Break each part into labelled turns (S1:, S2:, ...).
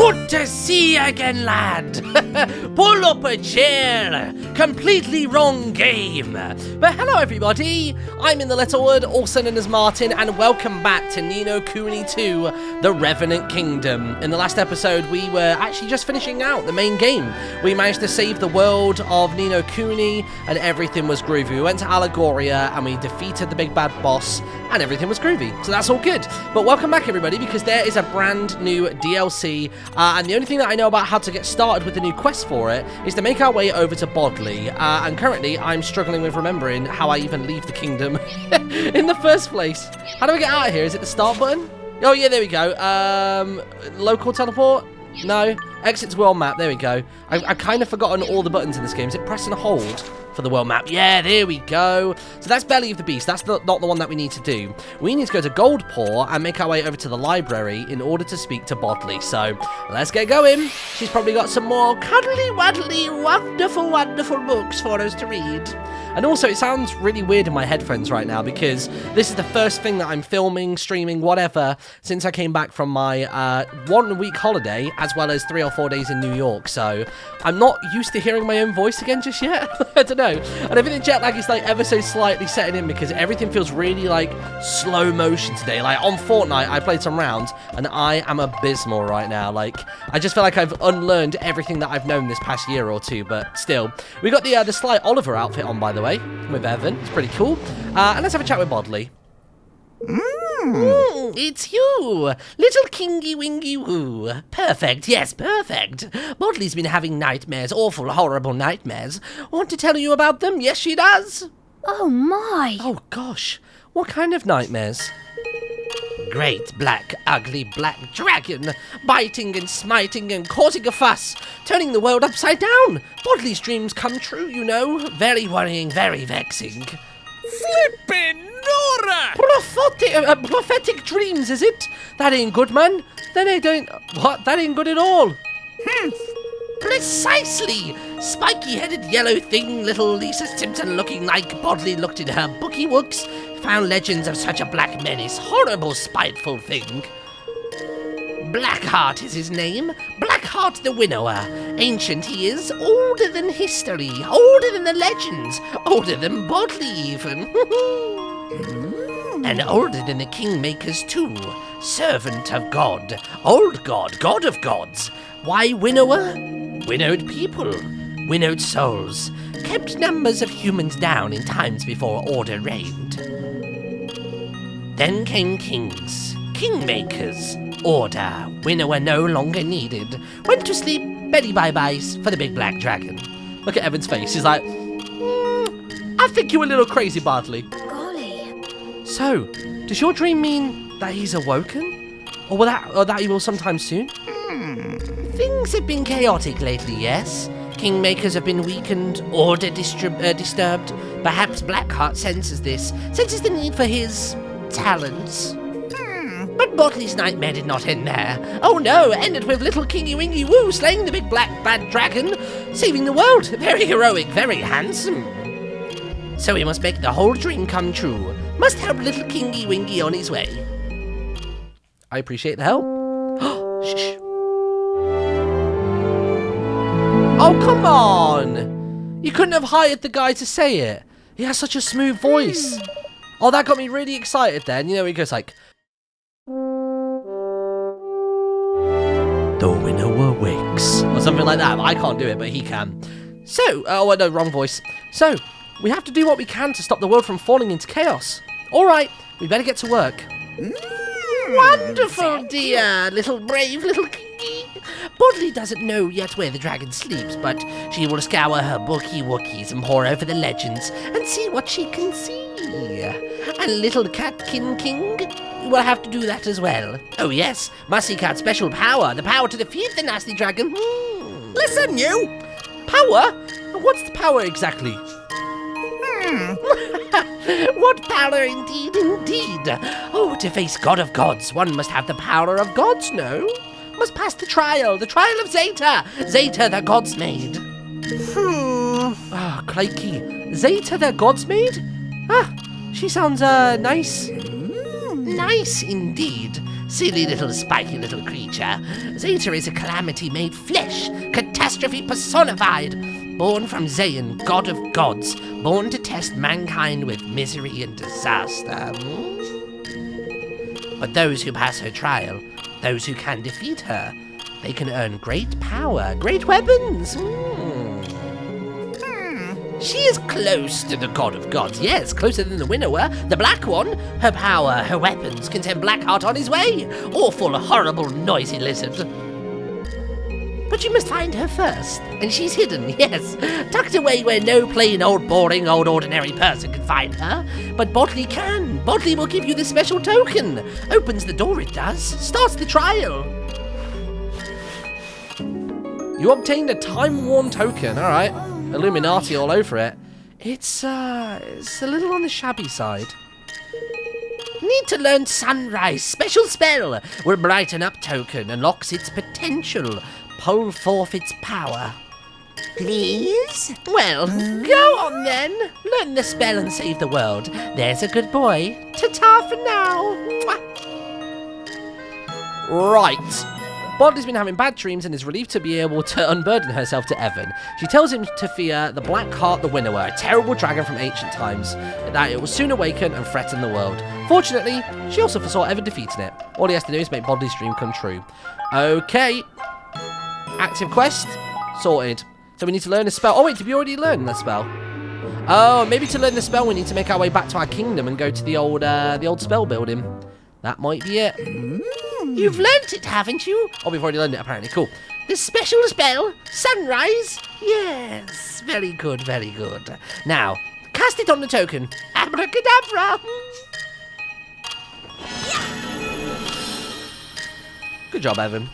S1: Good to see you again, lad. Pull up a chair. Completely wrong game. But hello, everybody. I'm InTheLittleWood, also known as Martin, and welcome back to Ni No Kuni 2, The Revenant Kingdom. In the last episode, we were actually just finishing out the main game. We managed to save the world of Ni No Kuni, and everything was groovy. We went to Allegoria, and we defeated the big bad boss, and everything was groovy. So that's all good. But welcome back, everybody, because there is a brand new DLC, and the only thing that I know about how to get started with the new quest for it is to make our way over to Bodley, and currently I'm struggling with remembering how I even leave the kingdom in the first place. How do I get out of here? Is it the start button? Oh yeah, there we go. Local teleport? No. Exit to world map, there we go. I've kind of forgotten all the buttons in this game. Is it press and hold for the world map? Yeah, there we go. So that's Belly of the Beast. That's not the one that we need to do. We need to go to Goldpaw and make our way over to the library in order to speak to Bodley. So let's get going. She's probably got some more cuddly waddly wonderful books for us to read. And also, it sounds really weird in my headphones right now because this is the first thing that I'm filming, streaming, whatever, since I came back from my 1 week holiday, as well as 3 or 4 days in New York. So I'm not used to hearing my own voice again just yet. I don't know. And I think the jet lag is like ever so slightly setting in because everything feels really like slow motion today. Like on Fortnite, I played some rounds and I am abysmal right now. Like I just feel like I've unlearned everything that I've known this past year or two. But still, we got the Sly Oliver outfit on, by the way, with Evan. It's pretty cool. And let's have a chat with Bodley. It's you, little kingy wingy woo. Perfect, yes, perfect. Bodley's been having nightmares, awful, horrible nightmares. Want to tell you about them? Yes, she does.
S2: Oh my.
S1: Oh gosh, what kind of nightmares? Great black, ugly black dragon, biting and smiting and causing a fuss, turning the world upside down. Bodley's dreams come true, you know. Very worrying, very vexing.
S3: Flippin' Nora!
S1: Prophetic dreams, is it? That ain't good, man. That ain't good at all. Precisely! Spiky-headed yellow thing, little Lisa Simpson looking like Bodley looked in her bookie wooks, found legends of such a black menace, horrible, spiteful thing. Blackheart is his name, Blackheart the Winnower. Ancient he is, older than history, older than the legends, older than Bodley even. And older than the Kingmakers too. Servant of God, old God, God of gods. Why Winnower? Winnowed people, winnowed souls, kept numbers of humans down in times before order reigned. Then came kings, Kingmakers, order, Winnower no longer needed. Went to sleep, Betty bye-byes for the big black dragon. Look at Evan's face, he's like, I think you're a little crazy, Bodley.
S2: Golly.
S1: So, does your dream mean that he's awoken? Or that he will sometime soon? Things have been chaotic lately, yes. Kingmakers have been weakened, order disturbed. Perhaps Blackheart senses the need for his talents. But Bodley's nightmare did not end there. Oh no, it ended with little Kingy Wingy Woo slaying the big black bad dragon, saving the world. Very heroic, very handsome. So we must make the whole dream come true. Must help little Kingy Wingy on his way. I appreciate the help. Shh. Oh, come on! You couldn't have hired the guy to say it. He has such a smooth voice. Oh, that got me really excited then. You know, he goes like... The Winnower wakes. Or something like that. I can't do it, but he can. So, oh no, wrong voice. So, we have to do what we can to stop the world from falling into chaos. Alright, we better get to work. Wonderful, dear. Brave little Kingy. Bodley doesn't know yet where the dragon sleeps, but she will scour her bookie wookies and pore over the legends and see what she can see. And little Catkin King will have to do that as well. Oh yes, must seek out special power, the power to defeat the nasty dragon.
S3: Listen, you!
S1: Power? What's the power exactly? What power indeed, indeed. Oh, to face God of Gods, one must have the power of gods, no? Must pass the trial of Zeta. Zeta, the gods maid. Ah, crikey. Zeta, the gods maid? Ah, she sounds, nice. Nice indeed. Silly little spiky little creature. Zeta is a calamity made flesh, catastrophe personified. Born from Zayn, god of gods, born to test mankind with misery and disaster. But those who pass her trial, those who can defeat her, they can earn great power, great weapons. She is close to the god of gods, yes, closer than the Winnower, the black one. Her power, her weapons can send Blackheart on his way. Awful, horrible, noisy lizard. But you must find her first, and she's hidden, yes, tucked away where no plain old boring old ordinary person can find her. But Bodley can. Bodley will give you the special token. Opens the door, it does. Starts the trial. You obtained a time-worn token, alright. Illuminati all over it. It's a little on the shabby side. Need to learn Sunrise. Special spell. Will brighten up token. Unlocks its potential. Pull forth its power. Please? Well, go on then. Learn the spell and save the world. There's a good boy. Ta-ta for now. Mwah. Right. Bodley's been having bad dreams and is relieved to be able to unburden herself to Evan. She tells him to fear the Black Heart the Winnower, a terrible dragon from ancient times, that it will soon awaken and threaten the world. Fortunately, she also foresaw Evan defeating it. All he has to do is make Bodley's dream come true. Okay. Active quest. Sorted. So we need to learn a spell. Oh wait, did we already learn the spell? Oh, maybe to learn the spell we need to make our way back to our kingdom and go to the old spell building. That might be it. You've learnt it, haven't you? Oh, we've already learned it, apparently. Cool. The special spell, Sunrise? Yes. Very good, very good. Now, cast it on the token. Abracadabra. Good job, Evan.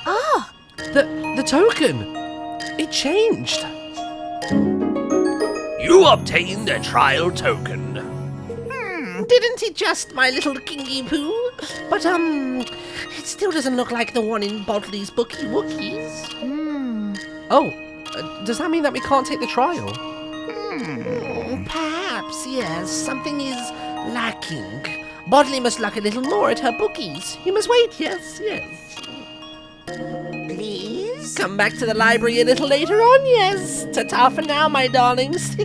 S2: Ah!
S1: The token. It changed. You obtained a trial token. Didn't it just, my little kingy poo? But, it still doesn't look like the one in Bodley's Bookie Wookies. Oh, does that mean that we can't take the trial? Perhaps, yes. Something is lacking. Bodley must look a little more at her bookies. You must wait, yes. Please? Come back to the library a little later on, yes. Ta-ta for now, my darlings.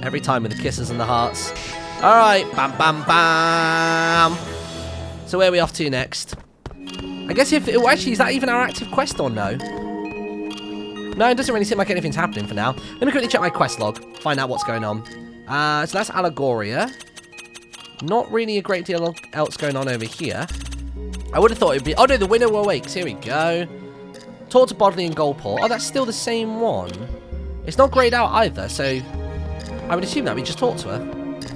S1: Every time with the kisses and the hearts. Alright, bam, bam, bam. So where are we off to next? I guess actually, is that even our active quest or no? No, it doesn't really seem like anything's happening for now. Let me quickly check my quest log, find out what's going on. So that's Allegoria. Not really a great deal else going on over here. I would have thought it would be... Oh no, the Winnower awakes. Here we go. Talk to Bodley and Goldport. Oh, that's still the same one. It's not grayed out either, so... I would assume that we just talked to her.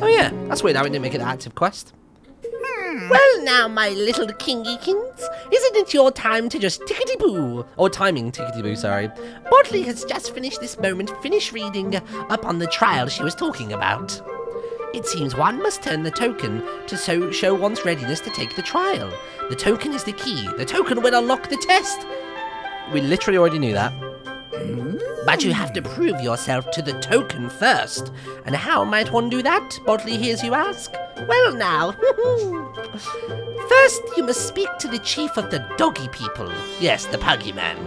S1: Oh yeah, that's weird how we didn't make it an active quest. Well now, my little kingykins, isn't it your time to just tickety-boo? Or timing tickety-boo, sorry. Bodley has just finished reading up on the trial she was talking about. It seems one must turn the token to show one's readiness to take the trial. The token is the key. The token will unlock the test. We literally already knew that. But you have to prove yourself to the token first. And how might one do that? Bodley hears you ask. Well now, first you must speak to the chief of the doggy people. Yes, the puggy man.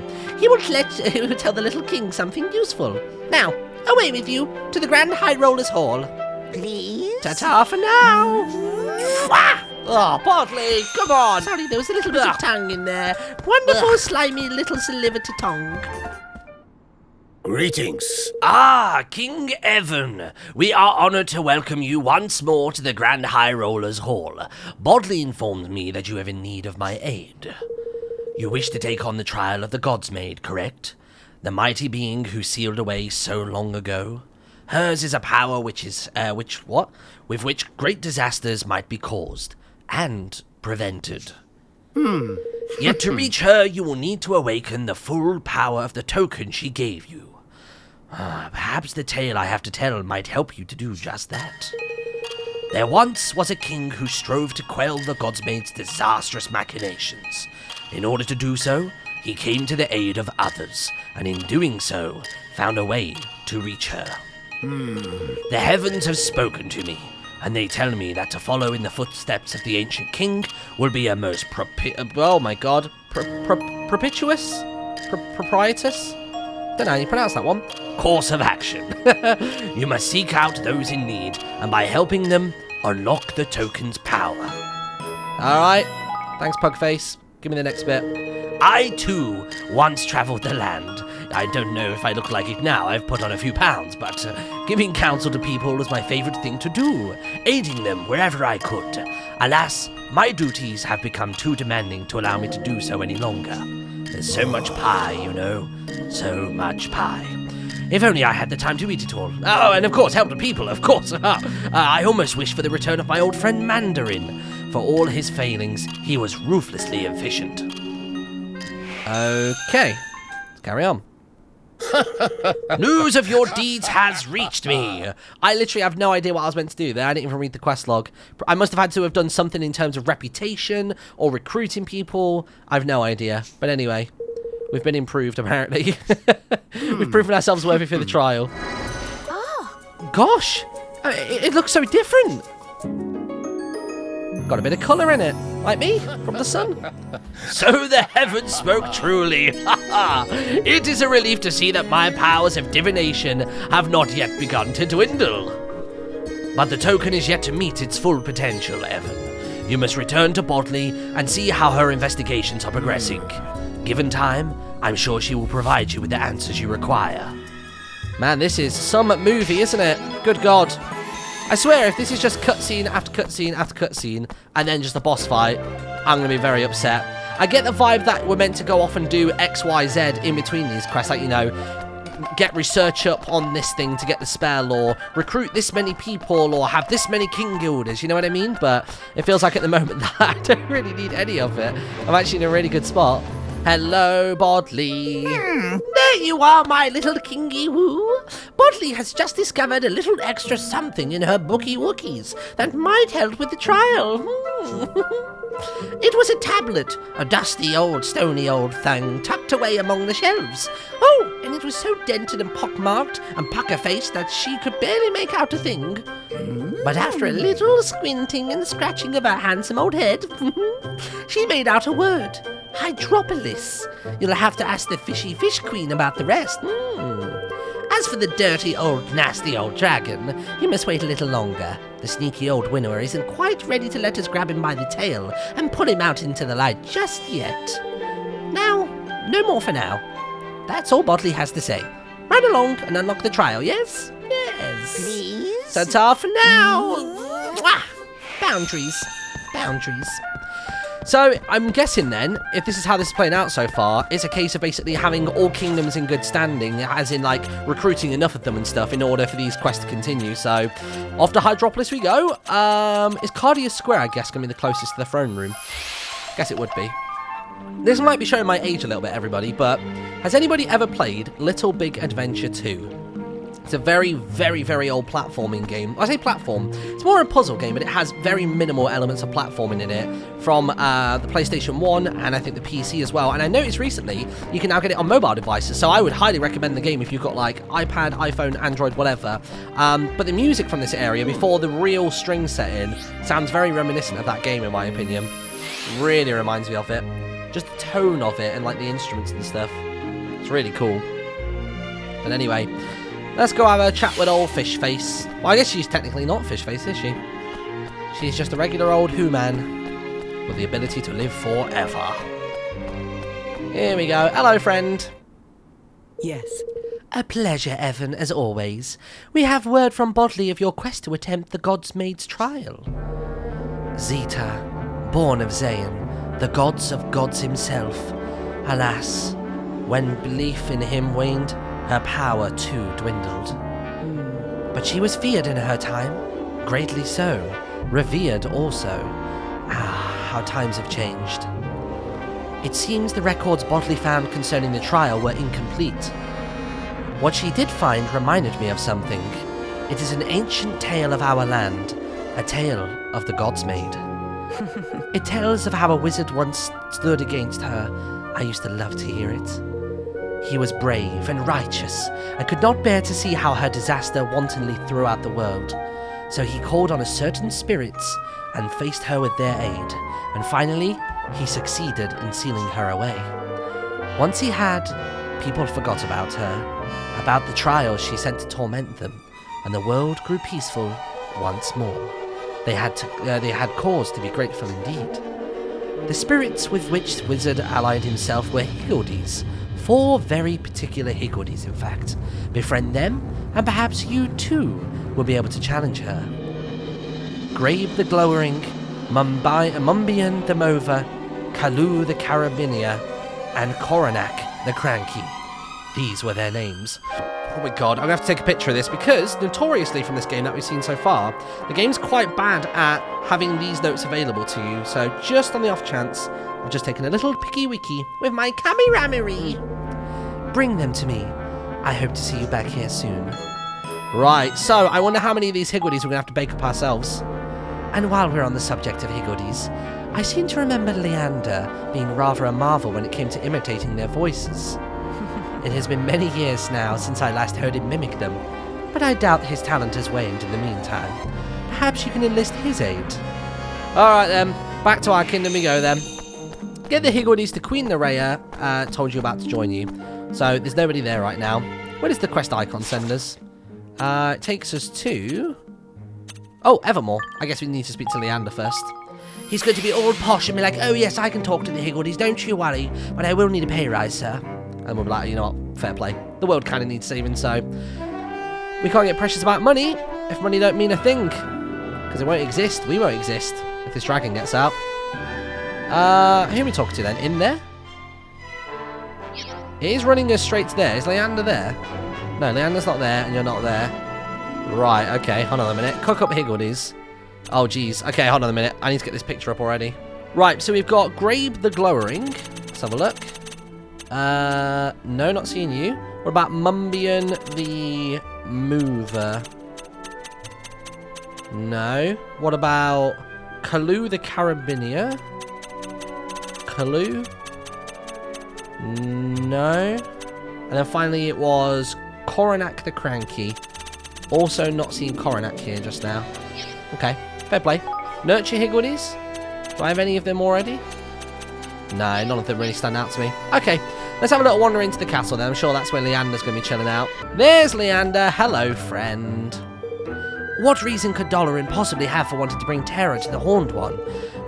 S1: He will tell the little king something useful. Now, away with you to the Grand High Rollers Hall. Please? Ta-ta for now. Oh, Bodley, come on. Sorry, there was a little bit of tongue in there. Wonderful, slimy little saliva to tongue.
S3: Greetings.
S1: Ah, King Evan. We are honoured to welcome you once more to the Grand High Rollers Hall. Bodley informed me that you have in need of my aid. You wish to take on the trial of the God's Maid, correct? The mighty being who sealed away so long ago? Hers is a power with which great disasters might be caused and prevented. Yet to reach her, you will need to awaken the full power of the token she gave you. Perhaps the tale I have to tell might help you to do just that. There once was a king who strove to quell the Godsmaid's disastrous machinations. In order to do so, he came to the aid of others, and in doing so, found a way to reach her. The heavens have spoken to me, and they tell me that to follow in the footsteps of the ancient king will be a most propitious? Proprietous? Don't know how you pronounce that one. Course of action. You must seek out those in need, and by helping them, unlock the token's power. Alright. Thanks, Pugface. Give me the next bit. I, too, once travelled the land. I don't know if I look like it now. I've put on a few pounds, but giving counsel to people was my favourite thing to do, aiding them wherever I could. Alas, my duties have become too demanding to allow me to do so any longer. There's so much pie, you know. So much pie. If only I had the time to eat it all. Oh, and of course, help the people, of course. I almost wish for the return of my old friend Mandarin. For all his failings, he was ruthlessly efficient. Okay, let's carry on. News of your deeds has reached me. I literally have no idea what I was meant to do there. I didn't even read the quest log. I must have had to have done something in terms of reputation or recruiting people. I've no idea. But anyway, we've been improved apparently. We've proven ourselves worthy for the trial.
S2: Oh.
S1: Gosh, it looks so different. Got a bit of colour in it, like me, from the sun. So the heavens spoke truly. It is a relief to see that my powers of divination have not yet begun to dwindle. But the token is yet to meet its full potential, Evan. You must return to Bodley and see how her investigations are progressing. Given time, I'm sure she will provide you with the answers you require. Man, this is some movie, isn't it? Good God. I swear, if this is just cutscene after cutscene after cutscene, and then just a boss fight, I'm going to be very upset. I get the vibe that we're meant to go off and do X, Y, Z in between these quests, like, you know, get research up on this thing to get the spell, or recruit this many people, or have this many king guilders, you know what I mean? But it feels like at the moment that I don't really need any of it. I'm actually in a really good spot. Hello, Bodley. There you are, my little kingy woo. Bodley has just discovered a little extra something in her bookie wookies that might help with the trial. It was a tablet, a dusty old, stony old thing tucked away among the shelves. Oh, and it was so dented and pockmarked and pucker-faced that she could barely make out a thing. But after a little squinting and scratching of her handsome old head, she made out a word. Hydropolis. You'll have to ask the fishy fish queen about the rest. As for the dirty old nasty old dragon, you must wait a little longer. The sneaky old Winnower isn't quite ready to let us grab him by the tail and pull him out into the light just yet. Now, no more for now. That's all Bodley has to say. Run along and unlock the trial, yes? Yes.
S2: Please?
S1: Ta-ta for now. Mwah! Boundaries. Boundaries. So, I'm guessing then, if this is how this is playing out so far, it's a case of basically having all kingdoms in good standing, as in, like, recruiting enough of them and stuff in order for these quests to continue. So, off to Hydropolis we go. Is Cardia Square, I guess, going to be the closest to the throne room? Guess it would be. This might be showing my age a little bit, everybody, but has anybody ever played Little Big Adventure 2? It's a very, very, very old platforming game. I say platform. It's more a puzzle game, but it has very minimal elements of platforming in it from the PlayStation 1 and I think the PC as well. And I noticed recently you can now get it on mobile devices, so I would highly recommend the game if you've got like iPad, iPhone, Android, whatever. But the music from this area, before the real string set in, sounds very reminiscent of that game in my opinion. Really reminds me of it. Just the tone of it and like the instruments and stuff. It's really cool. But anyway, let's go have a chat with old Fish Face. Well, I guess she's technically not Fish Face, is she? She's just a regular old Who-Man with the ability to live forever. Here we go. Hello, friend.
S4: Yes.
S1: A pleasure, Evan, as always. We have word from Bodley of your quest to attempt the God's Maid's trial. Zeta, born of Zayn, the gods of gods himself. Alas, when belief in him waned, her power too dwindled. But she was feared in her time, greatly so, revered also. Ah, how times have changed. It seems the records Bodley found concerning the trial were incomplete. What she did find reminded me of something. It is an ancient tale of our land, a tale of the God's Maid. It tells of how a wizard once stood against her. I used to love to hear it. He was brave and righteous, and could not bear to see how her disaster wantonly threw out the world. So he called on a certain spirits and faced her with their aid, and finally he succeeded in sealing her away. Once he had, people forgot about her, about the trials she sent to torment them, and the world grew peaceful once more. They had cause to be grateful indeed. The spirits with which the wizard allied himself were Higgledies, 4 very particular Higgledies in fact. Befriend them, and perhaps you too will be able to challenge her. Grabe the Glowering, Mumbian the Mover, Kalu the Carabinier, and Coronac the Cranky. These were their names. Oh my god, I'm going to have to take a picture of this because, notoriously from this game that we've seen so far, the game's quite bad at having these notes available to you, so just on the off chance, I've just taken a little picky-wicky with my cameramery. Bring them to me. I hope to see you back here soon. Right, so I wonder how many of these Higgledies we're going to have to bake up ourselves. And while we're on the subject of Higgledies, I seem to remember Leander being rather a marvel when it came to imitating their voices. It has been many years now since I last heard him mimic them, but I doubt his talent has waned in the meantime. Perhaps you can enlist his aid. Alright then, back to our kingdom we go then. Get the Higgledies to Queen Nerea, told you about to join you. So, there's nobody there right now. Where does the quest icon send us? It takes us to... Oh, Evermore. I guess we need to speak to Leander first. He's going to be all posh and be like, oh yes, I can talk to the Higgledies, don't you worry, but I will need a pay rise, sir. And we'll be like, you know what, fair play. The world kind of needs saving, so... We can't get precious about money if money don't mean a thing. Because it won't exist. We won't exist if this dragon gets out. Who are we talking to then? In there? It is running us straight to there. Is Leander there? No, Leander's not there, and you're not there. Right, okay, hold on a minute. Cook up Higgledies. Oh, jeez. Okay, hold on a minute. I need to get this picture up already. Right, so we've got Grabe the Glowering. Let's have a look. No, not seeing you. What about Mumbian the Mover? No. What about Kalu the Carabinier? Kalu? No. And then finally it was Coronac the Cranky. Also not seeing Coronac here just now. Okay, fair play. Nurture Higgledies? Do I have any of them already? No, none of them really stand out to me. Okay, let's have a little wander into the castle then. I'm sure that's where Leander's going to be chilling out. There's Leander. Hello, friend. What reason could Dolorin possibly have for wanting to bring terror to the Horned One?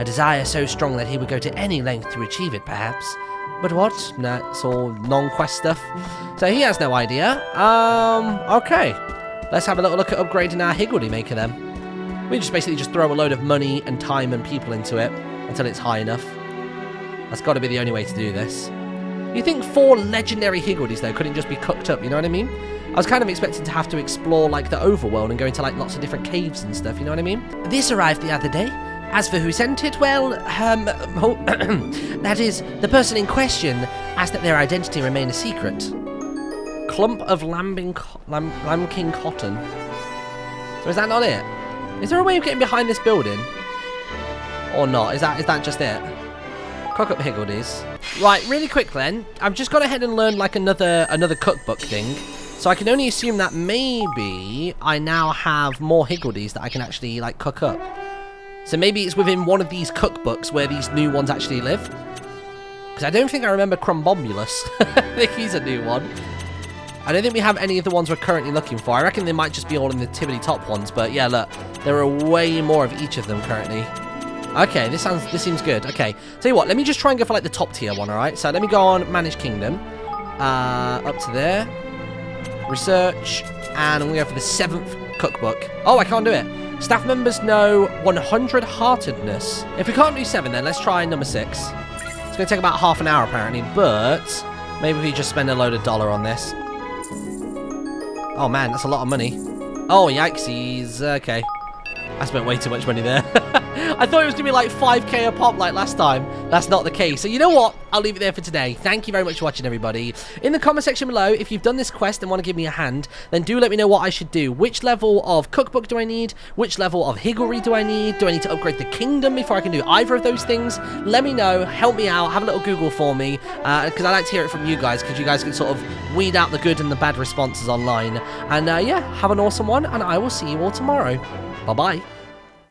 S1: A desire so strong that he would go to any length to achieve it, perhaps. But what? No, it's all non-quest stuff. So he has no idea. Okay. Let's have a little look at upgrading our Higgledy Maker then. We just basically throw a load of money and time and people into it until it's high enough. That's got to be the only way to do this. You think 4 legendary Higgledies, though, couldn't just be cooked up, you know what I mean? I was kind of expecting to have to explore, like, the overworld and go into, like, lots of different caves and stuff, you know what I mean? This arrived the other day. As for who sent it, well, that is, the person in question asked that their identity remain a secret. Clump of Lambking Cotton. So is that not it? Is there a way of getting behind this building? Or not? Is that just it? Cook up Higgledies. Right, really quick then. I've just gone ahead and learned like another cookbook thing. So I can only assume that maybe I now have more Higgledies that I can actually like cook up. So maybe it's within one of these cookbooks where these new ones actually live. Because I don't think I remember Crumbomulus. I think he's a new one. I don't think we have any of the ones we're currently looking for. I reckon they might just be all in the tippity top ones. But yeah, look, there are way more of each of them currently. Okay, this seems good. Okay, tell you what, let me just try and go for like the top tier one, alright? So let me go on Manage Kingdom. Up to there. Research. And I'm going to go for the 7th cookbook. Oh, I can't do it. Staff members know 100 heartedness. If we can't do 7, then let's try number 6. It's going to take about half an hour apparently, but maybe we just spend a load of dollar on this. Oh man, that's a lot of money. Oh, yikesies. Okay. I spent way too much money there. I thought it was going to be like 5k a pop like last time. That's not the case. So you know what? I'll leave it there for today. Thank you very much for watching, everybody. In the comment section below, if you've done this quest and want to give me a hand, then do let me know what I should do. Which level of cookbook do I need? Which level of higglery do I need? Do I need to upgrade the kingdom before I can do either of those things? Let me know. Help me out. Have a little Google for me. Because I like to hear it from you guys, because you guys can sort of weed out the good and the bad responses online. And yeah, have an awesome one, and I will see you all tomorrow. Bye-bye.